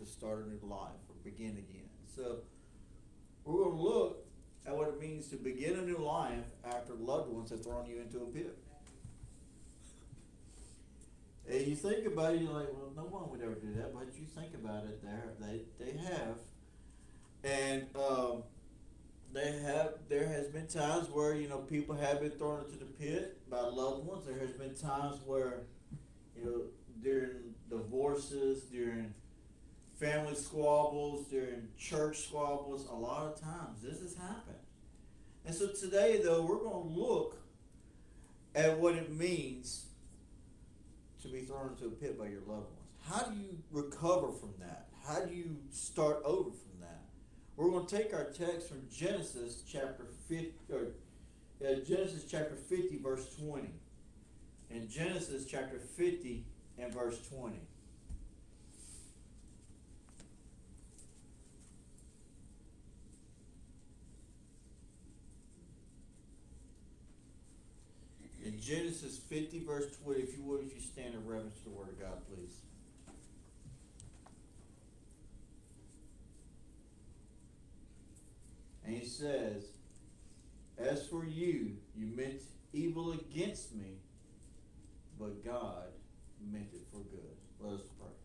start a new life or begin again. So we're going to look at what it means to begin a new life after loved ones have thrown you into a pit. And you think about it, you're like, well, no one would ever do that. But you think about it, they have. And there has been times where, people have been thrown into the pit by loved ones. There has been times where, during divorces, during family squabbles, during church squabbles, a lot of times this has happened. And so today, though, we're going to look at what it means to be thrown into a pit by your loved ones. How do you recover from that? How do you start over from that? We're going to take our text from Genesis chapter 50, Genesis chapter 50, verse 20. In Genesis chapter 50 and verse 20. In Genesis 50, verse 20, if you stand in reverence to the Word of God, please. And he says, as for you, you meant evil against me, but God meant it for good. Let us pray.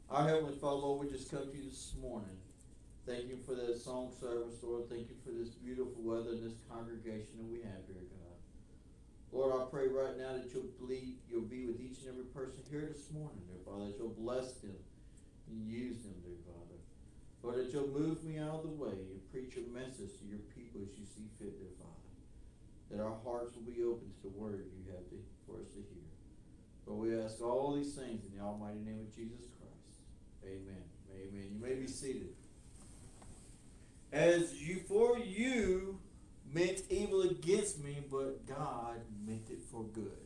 Our Heavenly Father, Lord, we just come to you this morning. Thank you for that song service, Lord. Thank you for this beautiful weather and this congregation that we have here, God. Lord, I pray right now that you'll be with each and every person here this morning, dear Father, that you'll bless them and use them, dear Father. Lord, that you'll move me out of the way and preach your message to your people as you see fit, dear Father. That our hearts will be open to the word you have for us to hear. Lord, we ask all these things in the almighty name of Jesus Christ. Amen. Amen. You may be seated. For you meant evil against me, but God meant it for good.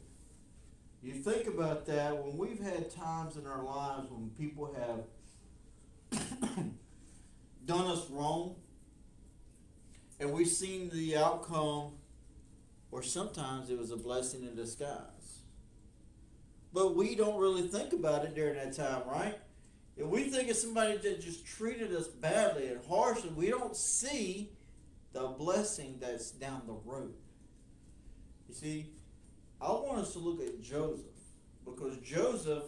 You think about that, when we've had times in our lives when people have done us wrong, and we've seen the outcome, or sometimes it was a blessing in disguise. But we don't really think about it during that time, right? If we think of somebody that just treated us badly and harshly, we don't see the blessing that's down the road. You see, I want us to look at Joseph, because Joseph,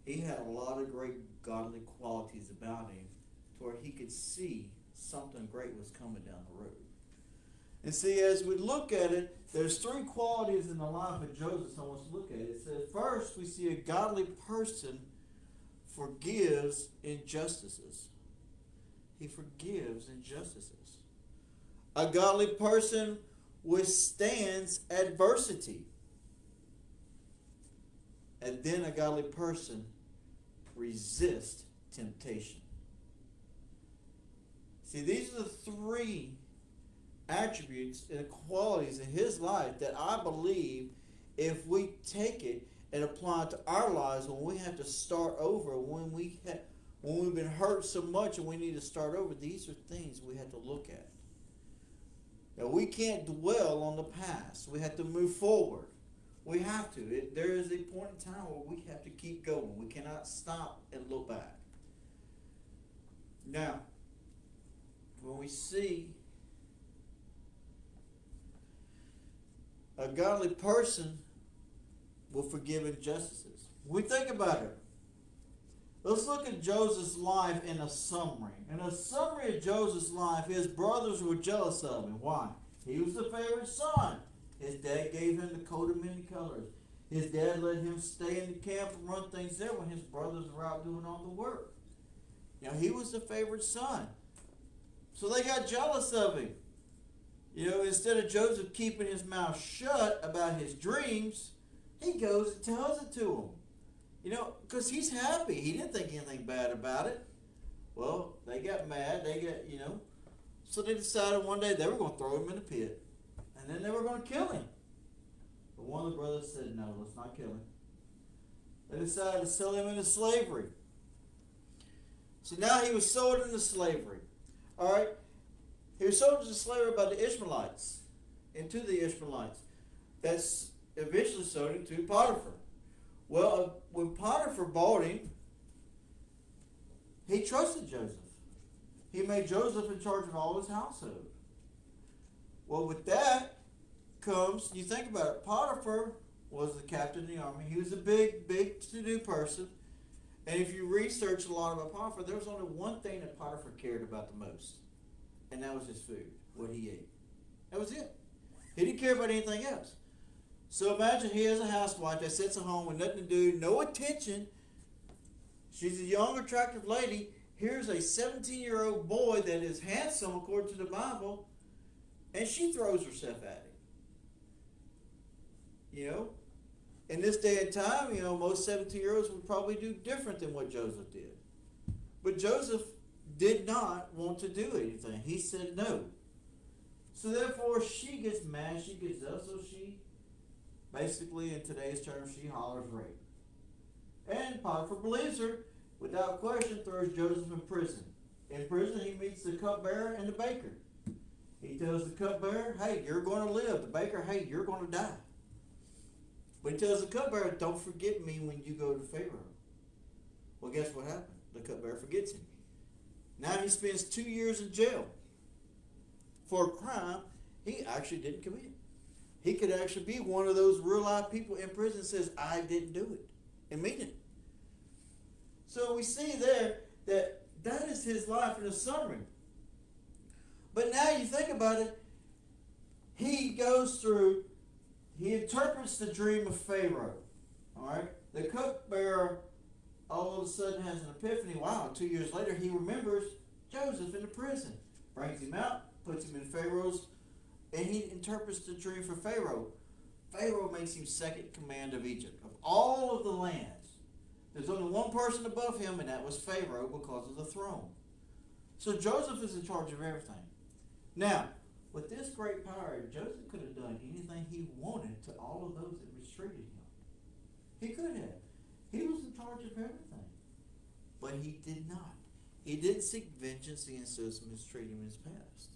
he had a lot of great godly qualities about him to where he could see something great was coming down the road. And see, as we look at it, there's three qualities in the life of Joseph I want us to look at. It says, first, we see a godly person forgives injustices. He forgives injustices. A godly person withstands adversity. And then a godly person resists temptation. See, these are the three attributes and qualities in his life that I believe if we take it and apply it to our lives when we have to start over, when we've been hurt so much and we need to start over, these are things we have to look at. Now, we can't dwell on the past. We have to move forward. We have to. There is a point in time where we have to keep going. We cannot stop and look back. Now, when we see a godly person will forgive injustices. When we think about it, let's look at Joseph's life in a summary. In a summary of Joseph's life, his brothers were jealous of him. Why? He was the favorite son. His dad gave him the coat of many colors. His dad let him stay in the camp and run things there when his brothers were out doing all the work. He was the favorite son. So they got jealous of him. Instead of Joseph keeping his mouth shut about his dreams, he goes and tells it to him. Because he's happy. He didn't think anything bad about it. Well, they got mad. So they decided one day they were going to throw him in a pit. And then they were going to kill him. But one of the brothers said, no, let's not kill him. They decided to sell him into slavery. So now he was sold into slavery. All right? He was sold into slavery by the Ishmaelites. Into the Ishmaelites. That's eventually sold him to Potiphar. Well, when Potiphar bought him, He trusted Joseph. He made Joseph in charge of all his household. Well, with that comes, you think about it, Potiphar was the captain of the army. He was a big to-do person. And if you research a lot about Potiphar, there was only one thing that Potiphar cared about the most. And that was his food, what he ate. That was it. He didn't care about anything else. So imagine he has a housewife that sits at home with nothing to do, no attention. She's a young, attractive lady. Here's a 17-year-old boy that is handsome according to the Bible, and she throws herself at him. You know? In this day and time, you know, most 17-year-olds would probably do different than what Joseph did. But Joseph did not want to do anything. He said no. So therefore, she gets mad, she gets up, so she, basically in today's terms, she hollers rape. And Potiphar believes her, without question, throws Joseph in prison. In prison, he meets the cupbearer and the baker. He tells the cupbearer, hey, you're going to live. The baker, hey, you're going to die. But he tells the cupbearer, don't forget me when you go to Pharaoh. Well, guess what happened? The cupbearer forgets him. Now he spends 2 years in jail for a crime he actually didn't commit. He could actually be one of those real life people in prison that says, I didn't do it, and mean it. So we see there that is his life in a summary. But now you think about it, he interprets the dream of Pharaoh. All right? The cupbearer all of a sudden has an epiphany. Wow, 2 years later he remembers Joseph in the prison. Brings him out, puts him in Pharaoh's, and he interprets the dream for Pharaoh. Pharaoh makes him second command of Egypt. Of all of the lands, there's only one person above him, and that was Pharaoh because of the throne. So Joseph is in charge of everything. Now, with this great power, Joseph could have done anything he wanted to all of those that mistreated him. He could have. He was in charge of everything. But he did not. He didn't seek vengeance against those who mistreated him in his past.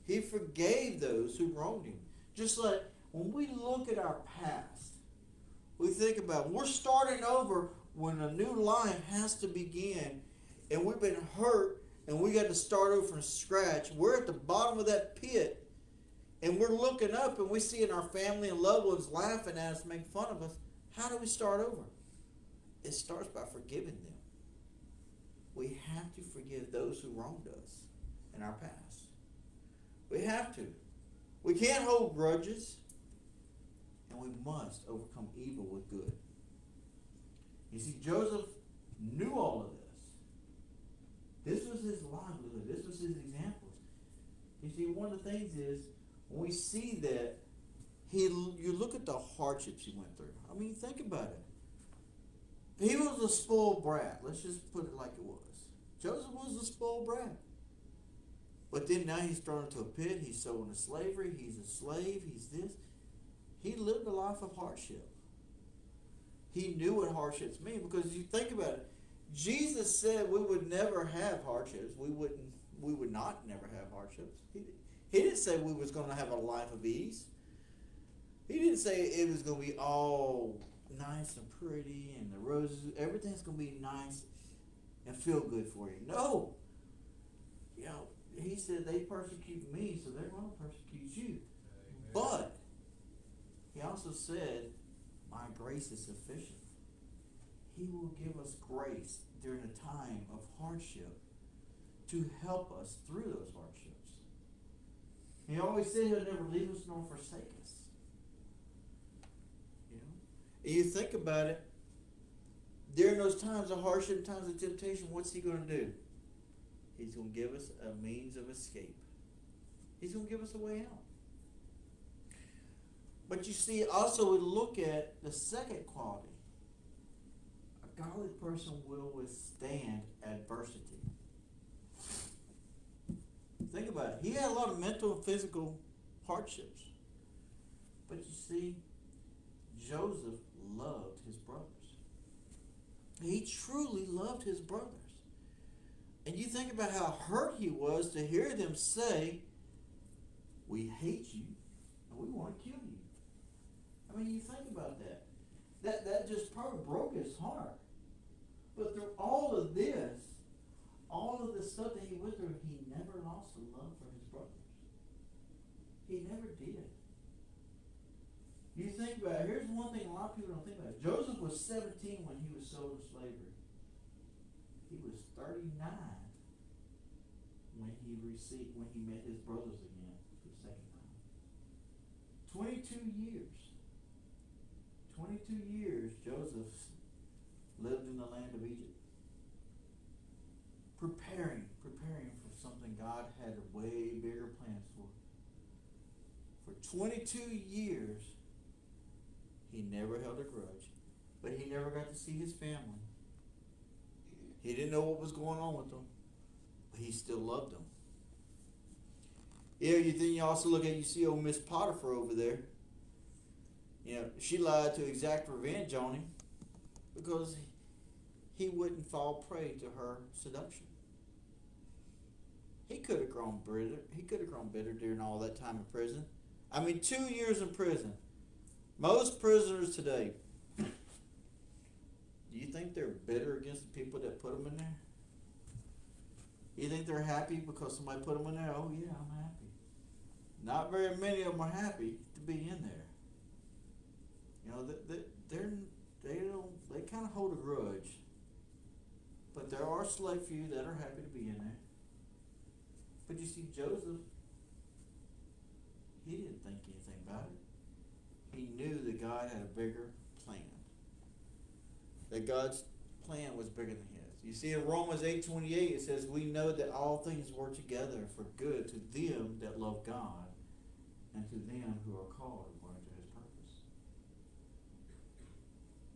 He forgave those who wronged him. Just like when we look at our past, we think about we're starting over when a new life has to begin, and we've been hurt, and we got to start over from scratch. We're at the bottom of that pit, and we're looking up, and we see our family and loved ones laughing at us, making fun of us. How do we start over? It starts by forgiving them. We have to forgive those who wronged us in our past. We have to. We can't hold grudges, and we must overcome evil with good. You see, Joseph knew all of this. This was his livelihood. This was his examples. You see, one of the things is, when we see that, you look at the hardships he went through. I mean, think about it. He was a spoiled brat. Let's just put it like it was. Joseph was a spoiled brat. But then now he's thrown into a pit. He's sold into slavery. He's a slave. He's this. He lived a life of hardship. He knew what hardships mean, because you think about it. Jesus said we would never have hardships. We would not never have hardships. He didn't say we was going to have a life of ease. He didn't say it was going to be all nice and pretty and the roses, everything's going to be nice and feel good for you. No. You know, he said they persecute me, so they're going to persecute you. Amen. But he also said, my grace is sufficient. He will give us grace during a time of hardship to help us through those hardships. He always said he'll never leave us nor forsake us. You know? And you think about it, during those times of hardship, times of temptation, what's he going to do? He's going to give us a means of escape. He's going to give us a way out. But you see, also we look at the second quality. A godly person will withstand adversity. Think about it. He had a lot of mental and physical hardships. But you see, Joseph loved his brothers. He truly loved his brothers. And you think about how hurt he was to hear them say, we hate you and we want to kill you. I mean, you think about that. That just probably broke his heart. But through all of this, stuff that he went through, he never lost a love for his brothers. He never did. You think about it, here's one thing a lot of people don't think about. Joseph was 17 when he was sold into slavery. He was 39 when he met his brothers again for the second time. 22 years. 22 years Joseph lived in the land of Egypt. Preparing for something God had way bigger plans for. For 22 years, he never held a grudge, but he never got to see his family. He didn't know what was going on with them, but he still loved them. Yeah, you also look at, you see old Miss Potiphar over there. You know, she lied to exact revenge on him because he wouldn't fall prey to her seduction. He could have grown bitter. He could have grown bitter during all that time in prison. I mean, 2 years in prison. Most prisoners today, do you think they're bitter against the people that put them in there? You think they're happy because somebody put them in there? Oh yeah, I'm happy. Not very many of them are happy to be in there. You know, they kind of hold a grudge. But there are select few that are happy to be in there. But you see, Joseph, he didn't think anything about it. He knew that God had a bigger plan. That God's plan was bigger than his. You see, in Romans 8:28, it says, we know that all things work together for good to them that love God and to them who are called according to his purpose.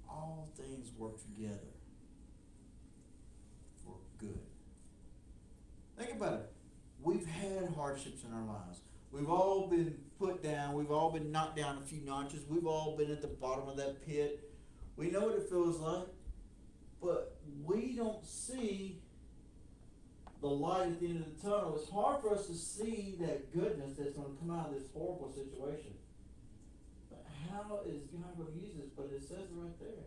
All things work together for good. Think about it. We've had hardships in our lives. We've all been put down. We've all been knocked down a few notches. We've all been at the bottom of that pit. We know what it feels like, but we don't see the light at the end of the tunnel. It's hard for us to see that goodness that's going to come out of this horrible situation. But how is God going to use this? But it says it right there.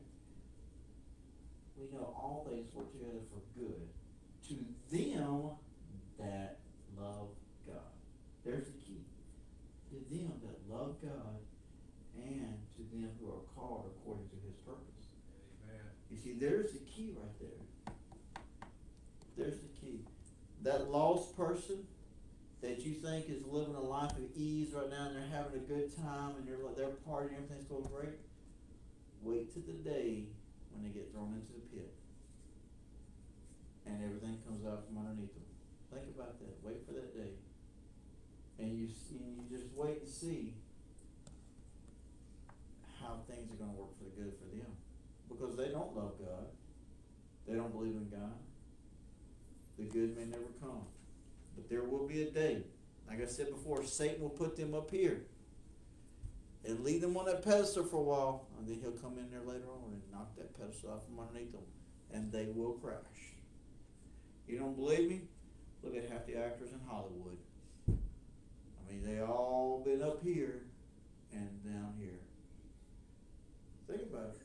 We know all things work together for good to them that love God. There's the key. To them that love God and to them who are called according to his purpose. Amen. You see, there's the key right there. There's the key. That lost person that you think is living a life of ease right now and they're having a good time and they're partying, everything's going great. Wait till the day when they get thrown into the pit and everything comes out from underneath them. Think about that. Wait for that day. And you just wait and see how things are going to work for the good for them. Because they don't love God. They don't believe in God. The good may never come. But there will be a day. Like I said before, Satan will put them up here and leave them on that pedestal for a while. And then he'll come in there later on and knock that pedestal off from underneath them. And they will crash. You don't believe me? Look at half the actors in Hollywood. I mean, they all been up here and down here. Think about it.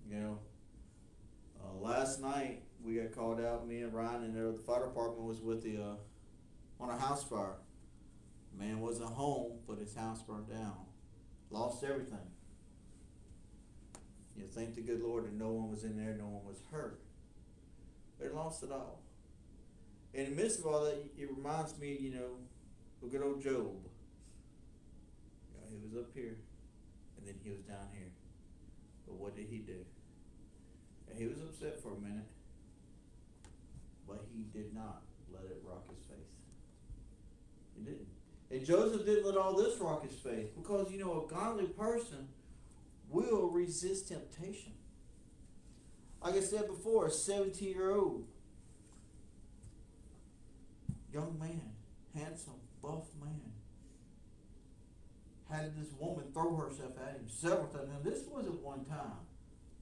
You know, last night we got called out, me and Ryan, and the fire department was with on a house fire. Man wasn't home, but his house burned down. Lost everything. You thank the good Lord that no one was in there, no one was hurt. They lost it all. In the midst of all that, it reminds me, you know, of good old Job. You know, he was up here, and then he was down here. But what did he do? And he was upset for a minute, but he did not let it rock his faith. He didn't. And Joseph didn't let all this rock his faith, because, you know, a godly person will resist temptation. Like I said before, a 17-year-old young man, handsome, buff man, had this woman throw herself at him several times. Now, this wasn't one time.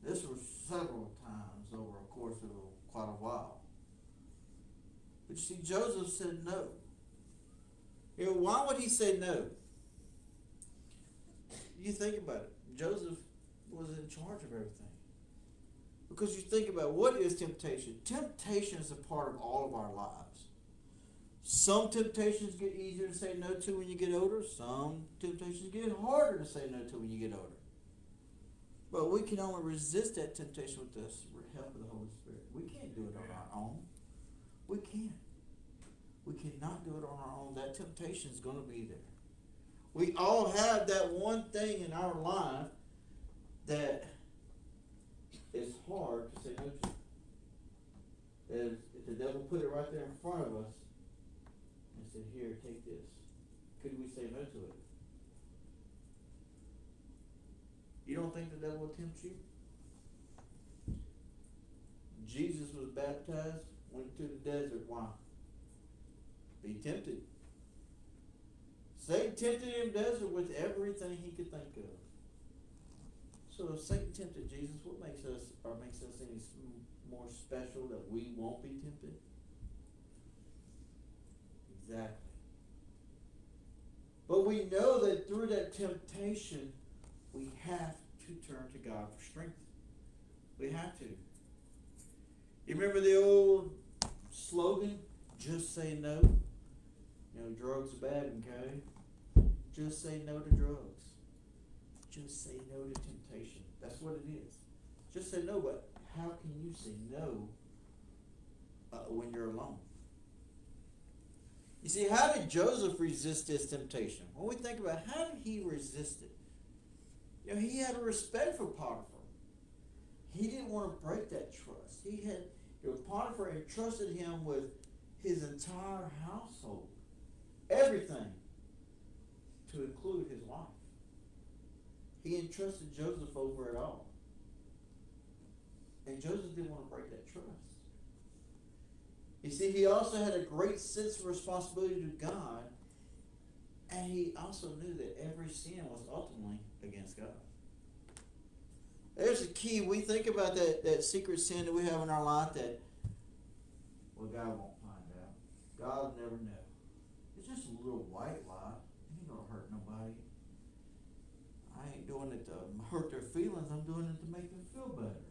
This was several times over a course of quite a while. But you see, Joseph said no. You know, why would he say no? You think about it. Joseph was in charge of everything. Because you think about what is temptation. Temptation is a part of all of our lives. Some temptations get easier to say no to when you get older. Some temptations get harder to say no to when you get older. But we can only resist that temptation with the help of the Holy Spirit. We can't do it on our own. We can't. We cannot do it on our own. That temptation is going to be there. We all have that one thing in our life that is hard to say no to. If the devil put it right there in front of us and said, here, take this, could we say no to it? You don't think the devil will tempt you? Jesus was baptized, went to the desert. Why? Be tempted. Satan tempted him in the desert with everything he could think of. So if Satan tempted Jesus, what makes us any more special that we won't be tempted? Exactly. But we know that through that temptation, we have to turn to God for strength. We have to. You remember the old slogan, just say no? You know, drugs are bad, okay? Just say no to drugs. Just say no to temptation. That's what it is. Just say no, but how can you say no when you're alone? You see, how did Joseph resist this temptation? When we think about how did he resist it? You know, he had a respect for Potiphar. He didn't want to break that trust. Potiphar entrusted him with his entire household. Everything. To include his wife. He entrusted Joseph over it all. And Joseph didn't want to break that trust. You see, he also had a great sense of responsibility to God, and he also knew that every sin was ultimately against God. There's a key. We think about that secret sin that we have in our life that, well, God won't find out. God will never know. It's just a little white lie. It ain't going to hurt nobody. I ain't doing it to hurt their feelings. I'm doing it to make them feel better.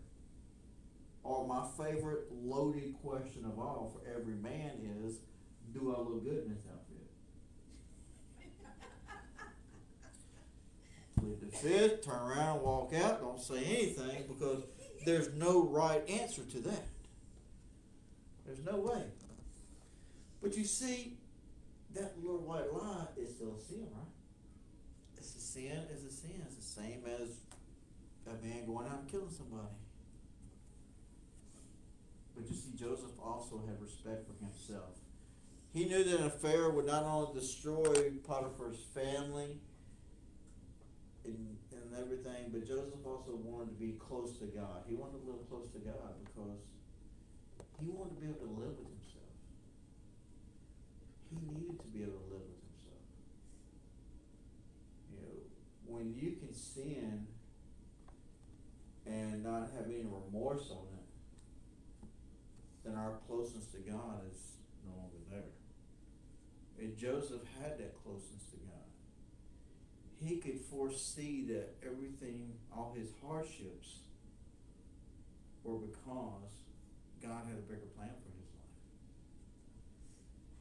Or my favorite loaded question of all for every man is, do I look good in this outfit? Plead the fifth, turn around and walk out, don't say anything, because there's no right answer to that. There's no way. But you see, that little white lie is still a sin, right? It's a sin, it's a sin. It's the same as a man going out and killing somebody. But you see, Joseph also had respect for himself. He knew that an affair would not only destroy Potiphar's family and everything, but Joseph also wanted to be close to God. He wanted to live close to God because he wanted to be able to live with himself. He needed to be able to live with himself. You know, when you can sin and not have any remorse on it, then our closeness to God is no longer there. And Joseph had that closeness to God. He could foresee that everything, all his hardships, were because God had a bigger plan for his life.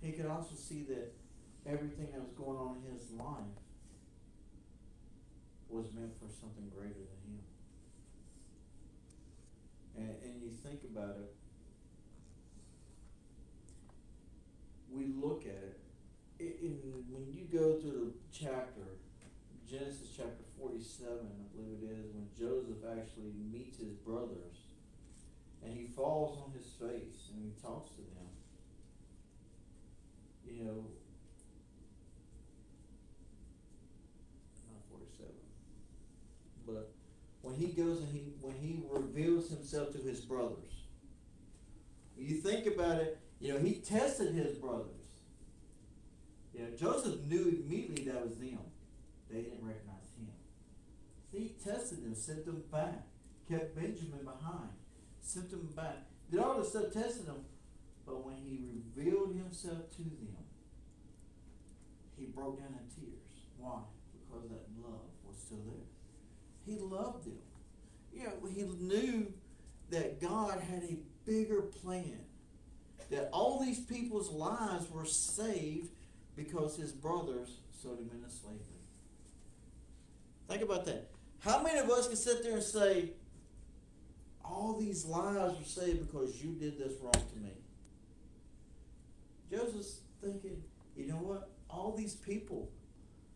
He could also see that everything that was going on in his life was meant for something greater than him. And you think about it, we look at it, when you go through the chapter, Genesis chapter 47, I believe it is, when Joseph actually meets his brothers, and he falls on his face, and he talks to them. You know, not 47, but when he goes and when he reveals himself to his brothers, when you think about it, you know, he tested his brothers. You know, Joseph knew immediately that was them. They didn't recognize him. He tested them, sent them back, kept Benjamin behind, sent them back, did all this stuff, tested them. But when he revealed himself to them, he broke down in tears. Why? Because that love was still there. He loved them. You know, he knew that God had a bigger plan. That all these people's lives were saved because his brothers sold him into slavery. Think about that. How many of us can sit there and say, all these lives were saved because you did this wrong to me? Joseph's thinking, you know what? All these people,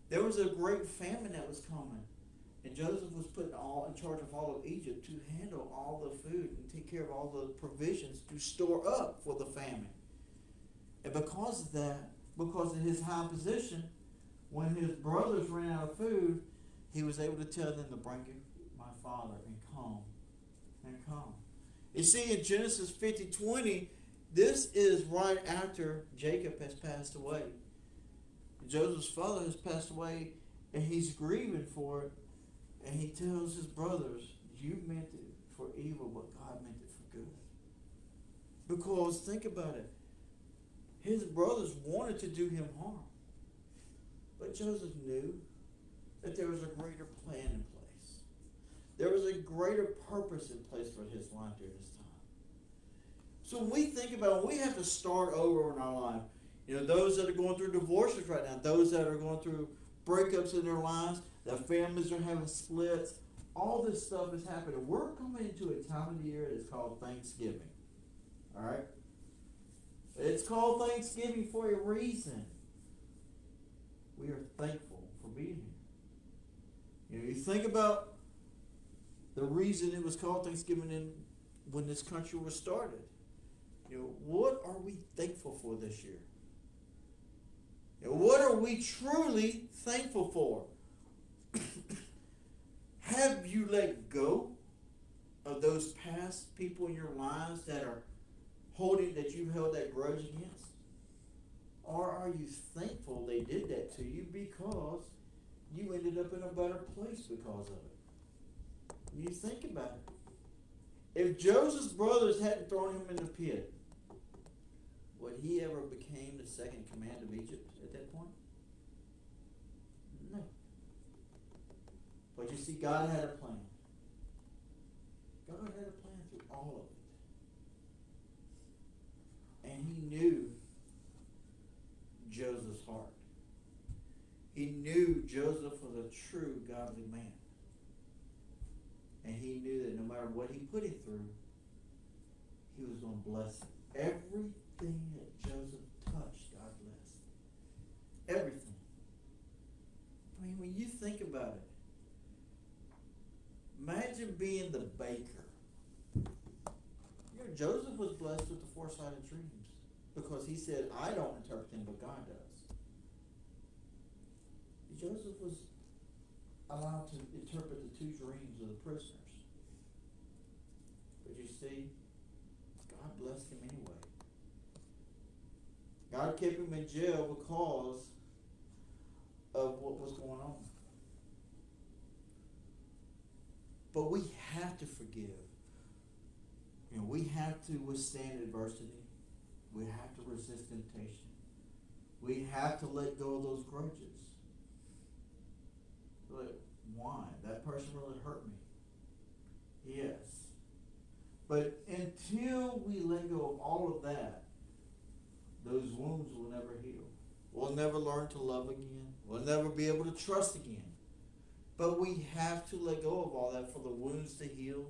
there was a great famine that was coming. And Joseph was put in charge of all of Egypt to handle all the food and take care of all the provisions to store up for the famine. And because of that, because of his high position, when his brothers ran out of food, he was able to tell them to bring my father and come. You see, in Genesis 50:20, this is right after Jacob has passed away. Joseph's father has passed away, and he's grieving for it. And he tells his brothers, you meant it for evil, but God meant it for good. Because, think about it, his brothers wanted to do him harm. But Joseph knew that there was a greater plan in place. There was a greater purpose in place for his life during this time. So when we think about it, we have to start over in our life. You know, those that are going through divorces right now, those that are going through breakups in their lives, their families are having splits, all this stuff is happening. We're coming into a time of the year that's called Thanksgiving. All right? It's called Thanksgiving for a reason. We are thankful for being here. You know, you think about the reason it was called Thanksgiving when this country was started. You know, what are we thankful for this year? You know, what are we truly thankful for? Have you let go of those past people in your lives that you've held that grudge against? Or are you thankful they did that to you because you ended up in a better place because of it? You think about it. If Joseph's brothers hadn't thrown him in the pit, would he ever became the second in command of Egypt at that point? No. But you see, God had a plan. God had a plan through all of it. And he knew Joseph's heart. He knew Joseph was a true godly man. And he knew that no matter what he put him through, he was going to bless him. Everything that Joseph touched, God blessed. Everything. I mean, when you think about it, imagine being the baker. You know, Joseph was blessed with the foresight of dreams because he said, I don't interpret them, but God does. Joseph was allowed to interpret the two dreams of the prisoners. But you see, God blessed him anyway. God kept him in jail because of what was going on. But we have to forgive. You know, we have to withstand adversity. We have to resist temptation. We have to let go of those grudges. But why? That person really hurt me. Yes. But until we let go of all of that, those wounds will never heal. We'll never learn to love again. We'll never be able to trust again. But we have to let go of all that for the wounds to heal.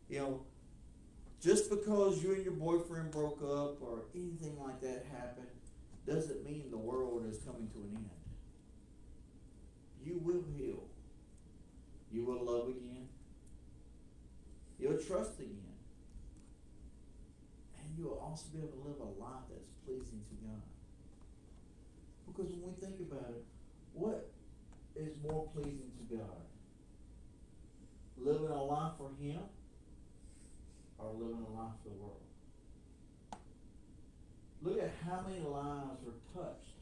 You know, just because you and your boyfriend broke up or anything like that happened doesn't mean the world is coming to an end. You will heal. You will love again. You'll trust again. And you'll also be able to live a life that's pleasing to God. Because when we think about it, what is more pleasing to God? Living a life for Him or living a life for the world? Look at how many lives were touched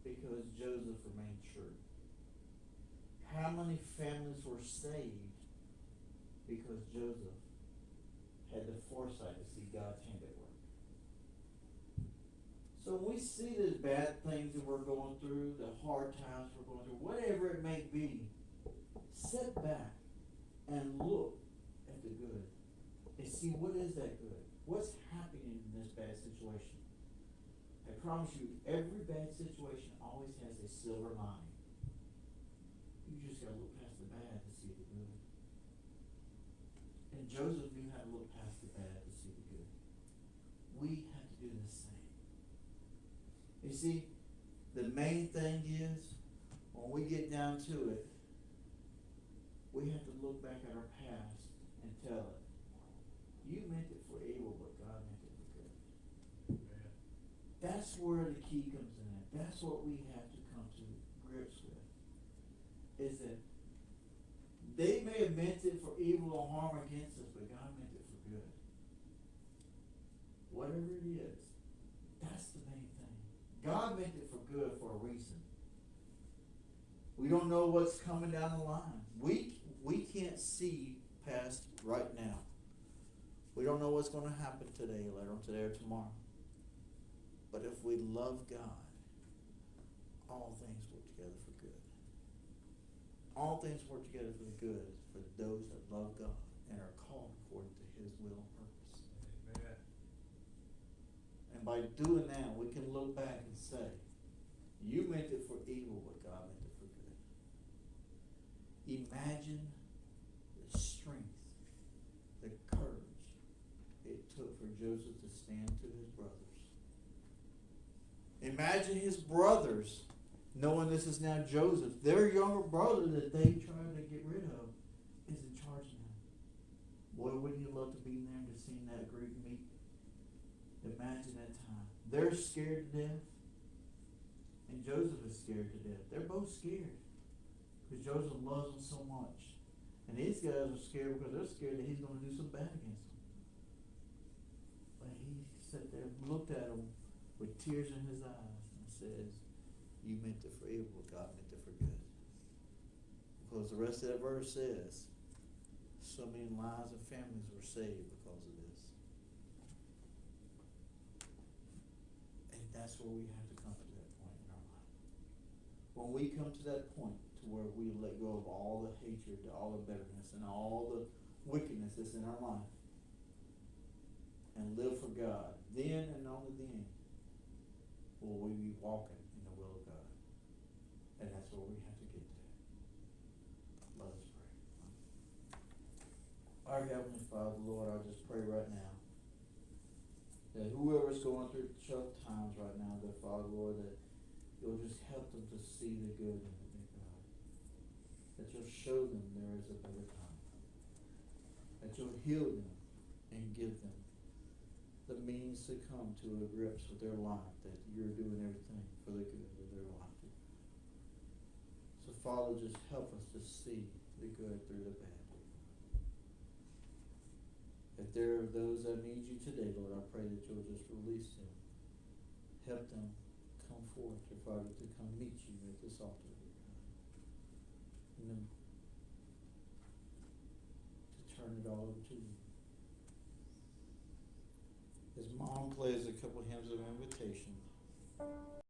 because Joseph remained true. How many families were saved because Joseph had the foresight to see God's hand at work. So when we see the bad things that we're going through, the hard times we're going through, whatever it may be, sit back and look at at the good and see what is that good? What's happening in this bad situation? I promise you, every bad situation always has a silver lining. You just gotta look past the bad to see the good. And Joseph knew how to look past the bad to see the good. We have to do the same. You see, the main thing is, when we get down to it, we have to look back at our past and tell it, you meant it for evil, but God meant it for good. Amen. That's where the key comes in at. That's what we have to come to grips with. Is that they may have meant it for evil or harm against us, but God meant it for good. Whatever it is, that's the main thing. God meant it for good for a reason. We don't know what's coming down the line. We can't see past right now. We don't know what's going to happen today, later on today or tomorrow. But if we love God, all things work together for good. All things work together for the good for those that love God and are called according to His will and purpose. Amen. And by doing that, we can look back and say, you meant it for evil, but God meant it for good. Imagine the strength, the courage it took for Joseph to stand to his brothers. Imagine his brothers knowing this is now Joseph, their younger brother that they tried to get rid of, is in charge now. Boy, wouldn't you love to be there to see that great meet? Imagine that time. They're scared to death, and Joseph is scared to death. They're both scared because Joseph loves them so much. And these guys are scared because they're scared that he's going to do something bad against them. But he sat there and looked at them with tears in his eyes and says, you meant it for evil, but God meant it for good. Because the rest of that verse says, so many lives and families were saved because of this. And that's where we have to come to that point in our life. When we come to that point to where we let go of all the hatred, all the bitterness, and all the wickedness that's in our life, and live for God, then and only then will we be walking in the will of God. And that's where we have to get to. Let us pray. Our Heavenly Father, Lord, I just pray right now that whoever's going through tough times right now, that Father, Lord, that you'll just help them to see the good in it, dear God. That you'll show them there is a better time. That you'll heal them and give them the means to come to a grips with their life, that you're doing everything for the good of their life. So Father, just help us to see the good through the bad. If there are those that need you today, Lord, I pray that you'll just release them. Help them come forth, dear Father, to come meet you at this altar, dear God. And then to turn it all over to you. As Mom plays a couple hymns of invitation,